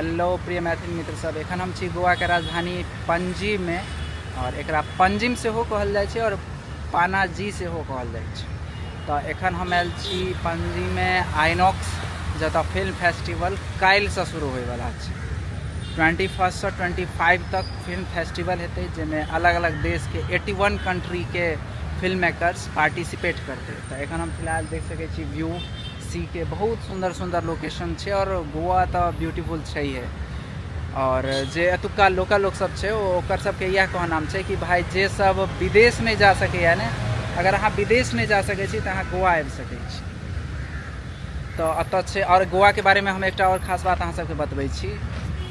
Hello प्रिय मैथिल मित्र सब, एखन हम छी गोवा के राजधानी पणजी में और एकरा पंजिम सेहो कहल जाइ छै और पानाजी सेहो कहल जाइ छै। तो एखन हम आयल छी पणजी में आइनॉक्स, जतऽ फिल्म फेस्टिवल काल्हिसँ शुरू होयवला छै। 21 से 25 तक फिल्म फेस्टिवल हेतै, जाहिमे अलग अलग देश के 81 कंट्री के फिल्म मेकर्स पार्टिसिपेट करते। तो एखन हम फिलहाल देख सकै छी व्यू सी के बहुत सुंदर सुंदर लोकेशन है और गोवा तो ब्यूटीफुल है। और जे एतुका लोकल लोग सब है ओकर सबके यह कहनाम है कि भाई जे सब विदेश नहीं जा सके ने, अगर अहाँ विदेश नहीं जा सके छी तो अहाँ गोवा आबि सकै छी। तो अतः छै। और गोवा के बारे में हम एक और खास बात अहाँ सबके बतबै छी।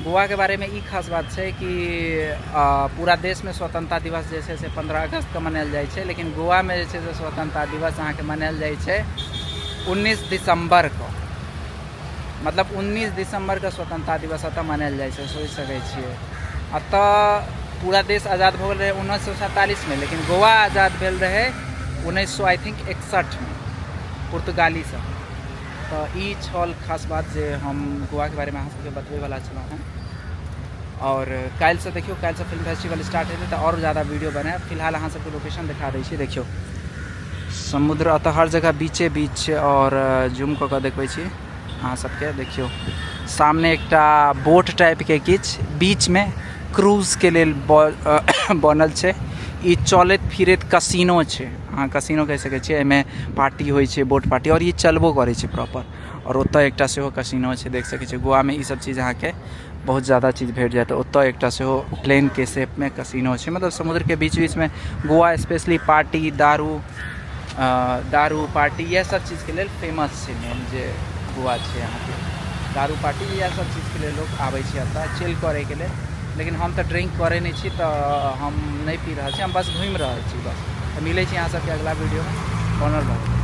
गोवा के बारे में ई खास बात है कि पूरा देश में स्वतंत्रता दिवस जैसे से 15 अगस्त के मनायल जाइ छै, लेकिन गोवा में जैसे से स्वतंत्रता दिवस अहाँ के मनायल जाइ छै 19 दिसंबर को। मतलब 19 दिसंबर का स्वतंत्रता दिवस अतः मनायल जाइ छै। सोचि सकै छियै, अतः पूरा देश आज़ाद भऽ गेल रहै 1947 में, लेकिन गोवा आज़ाद भेल रहे 1961 में पुर्तगाली से। तो ई छल खास बात जे हम गोवा के बारे में अहाँ सबके बतबै वाला छलहुँ हैं। और काल्हि से देखियो, काल्हि से फिल्म फेस्टिवल स्टार्ट हेतै तो और ज़्यादा वीडियो बनाएब। फिलहाल अहाँ सबके लोकेशन दिखा दै छी, देखियो समुद्र अतः हर जगह बीचे बीच छै। और जूम कऽ के देखबै छी अहाँ सबके, देखियो सामने एकटा बोट टाइप के किछ बीच में क्रूज के लेल बनल छै। ई चलैत फिरैत कसिनो छै, अहाँ कसिनो कहि सकै छियै। एहिमे पार्टी होइ छै, बोट पार्टी, और ई चलबो करै छै प्रॉपर। और ओतऽ एकटा सेहो कसिनो छै, देख सकै छियै। गोवा में ई सब चीज़ अहाँके बहुत ज़्यादा चीज़ भेट जाएत। ओतऽ एकटा सेहो प्लेन के शेप में कसिनो छै, मतलब समुद्र के बीच बीच में गोवा स्पेशली पार्टी, दारू पार्टी यह सब चीज़ के लिए फेमस है। मेन जे गोवा है यहाँ पे दारू पार्टी यह सब चीज़ के लिए लोग आबै छै एतऽ चिल करे के लिए। लेकिन हम तो ड्रिंक करे नहीं छी, तो हम नहीं पी रहा छी, हम बस घूम रहा छी बस। तो मिले छी यहाँ सबके अगला वीडियो में। बनल रहो।